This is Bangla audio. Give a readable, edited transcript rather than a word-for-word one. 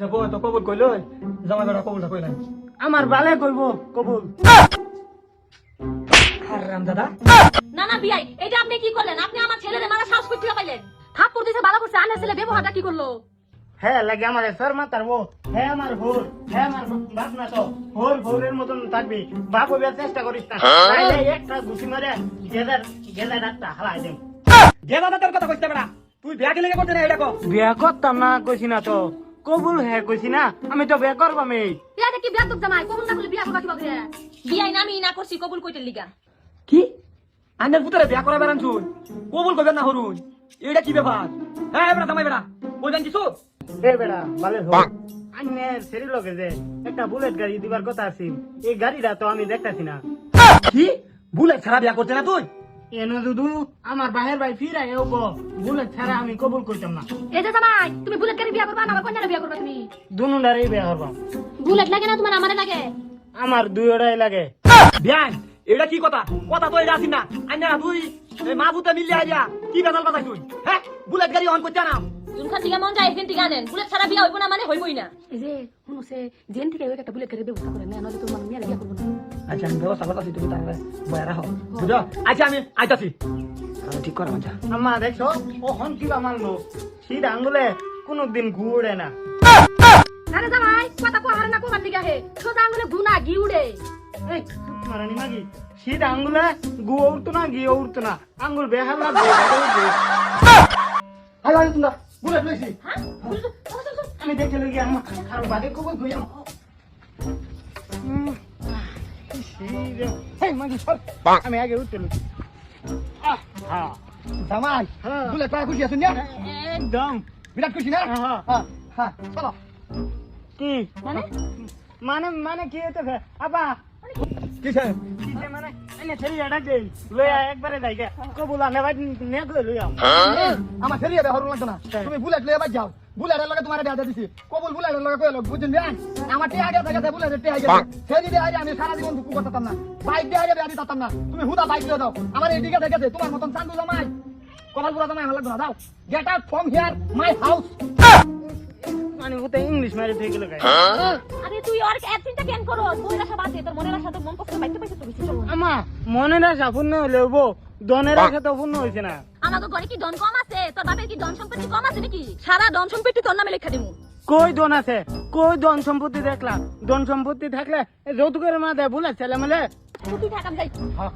যাব তো কবুল কইল জামাই বেটা কবুলটা কইলাম আমার বালে কইব কবুল। হারাম দাদা না না বিয়াই, এটা আপনি কি করলেন? আপনি আমার ছেলেরে মারা সাহস করতে পাইলেন? থাপ্পড় দিছে, ভালো করছে। আনের ছেলে ব্যবহারটা কি করলো? হ্যাঁ লাগে আমার সর মাতার বউ, হ্যাঁ আমার হোর, হ্যাঁ আমার বাপ না তো হোর ভোরের মতন থাকবি। বাপ হইবার চেষ্টা করিস না, নাইলে একটা ঘুষি মারে গেদার ডাক্তার হালাই দেব। গেদা দাদার কথা কইতে বেটা তুই বিয়া কি লেগে করতে না এটা কো বিয়া করতাম না কইছি না তো, কবুল হ্যাঁ কইছি না, আমি তো বিয়া করবাম। এই বিয়াটা কি বিয়া তো জামাই? কবুল না করলে বিয়া করবা কিভাবে? বিয়াই না আমি না করছি, কবুল কইতে লিগা। কি আন্নের পুতরে বিয়া করা বেরান শুন কবুল কইবেন না হরুন এটা কি ব্যাপার? হ্যাঁ বেটা জামাই বেটা কইবেন কিছু এ বেড়া বালে হোক আন্নের সেরি লোকে যে একটা বুলেট গাড়ি দিবার কথা আছে, এই গাড়িটা তো আমি দেখতাছি না। কি বুলেট ছাড়া বিয়া করতে না তুই? এনো দুদু আমার বাহের ভাই ফিরা এও গো, বুলেট ছাড়া আমি কবুল কইতাম না। এই যে জামাই, তুমি বুলেট গাড়ি বিয়া করবা না আমার কন্যারে বিয়া করবা? তুমি দুনুডারই বিয়া করবাম। বুলেট লাগে না তোমার? আমারে লাগে। আমার দুইটাই লাগে। বিয়ান এটা কি কথা? কথা তো এটা আসিন না আন্না তুই মা বুতে মিললে আইয়া কি বেজাল বাজাই তুই? হ্যাঁ বুলেট গাড়ি অন করতে না কোনখান থেকে মন যায় এখান থেকে আনেন। বুলেট ছাড়া বিয়া হইব না মানে হইবই না। এই যে শুনুছে জেন থেকে ওই একটা বুলেট গাড়ির ব্যবস্থা করে না, নইলে তোমার মেয়ের বিয়া করবো না। আচ্ছা আমি ব্যবস্থা করতেছি তুমি তাহলে বয়া রাখো বুঝো। আচ্ছা আমি আইতাছি ঠিক করা আচ্ছা আম্মা দেখছো ও হন কিবা মারলো, শীত আঙ্গুলে কোনদিন ঘুরে না। আরে জামাই কথা কো হারে না কোবার দিকে হে সোজা আঙ্গুলে গুনা ঘি উড়ে। এই মারানি মাগি শীত আঙ্গুলে গু উঠতো না ঘি উঠতো না, আঙ্গুল বেহাল লাগবে। আরে তোমরা বুলেট লইছি হ্যাঁ আমি দেখে লই আম্মা আর বাদে কবুল কই আম্মা। এই মাগি সর, আমি আগে উঠতে লই। হ্যাঁ জামাই হ্যাঁ। বুলেট পায় খুশি আছেন না? একদম বিরাট খুশি না? হ্যাঁ হ্যাঁ হ্যাঁ চলো কি মানে মানে মানে কি হতে আপা কিসে কিসে মানে এনে ছেড়ে ডাক দেই লইয়া একবারে যাইগে কবুল আনে ভাই নে কই লইয়া। আমার ফেরিয়ে দেওয়ার লাগতো না তুমি বুলেট লয়ে বাজ যাও বুলেটের লগে তোমার দেয়া দিছি কবুল বুলেটের লগে কইলো বুঝছেন বিয়ান আমার টিয়া আগে থেকে বুলেটের টিয়া আগে ফেরি দিয়ে আগে আমি সারা জীবন দুঃখ করতাম না বাইক দিয়ে আগে আমি তাতাম না তুমি হুদা বাইক দিয়ে দাও আমার এই দিকে দেখেছে তোমার মতন চান্দু জামাই কপাল পুরা জামাই ভালো লাগতো না দাও get out from here my house মানে ওতে ইংলিশ মারি থেকে গেল গায়। আরে তুই আর এত চিন্তা কেন করো? মনের আশা বাদ দে, তোর মনের আশা তো মন পছন্দ বাইতে পাইছে তো বেশি চলো। আমা মনের আশা পূর্ণ হলেও বউ দনের আশা তো পূর্ণ হইছে না। আমাকে ঘরে কি ধন কম আছে? তোর বাপের কি ধন সম্পত্তি কম আছে নাকি? সারা ধন সম্পত্তি তোর নামে লেখা দিমু। কই দন আছে, কই ধন সম্পত্তি দেখলা? ধন সম্পত্তি থাকলে যৌতুকের মা দেয় বলে ছেলে মেলে। তুই থাকাম যাই। হ্যাঁ